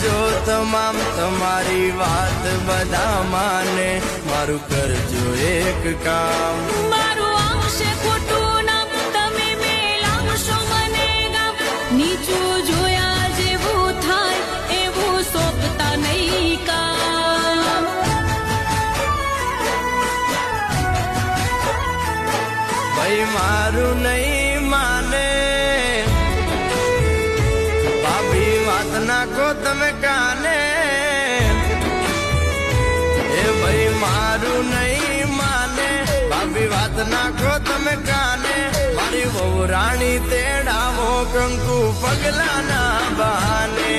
જો તમામ તમારી વાત બધા માને મારું કરજો એક કામ મારું આવશે ખોટું નામ તમે મેલાવશો મને ગામ નીચું જોયા જેવું થાય એવું સોંપતા નહીં કામ ભાઈ મારું નહીં માને ભાભી વાત નાખો તમે કાને એ ભાઈ મારું નહીં માને ભાભી વાત નાખો તમે કાને મારી વહુ રાણી તેડાવો કંકુ પગલા ના બહાને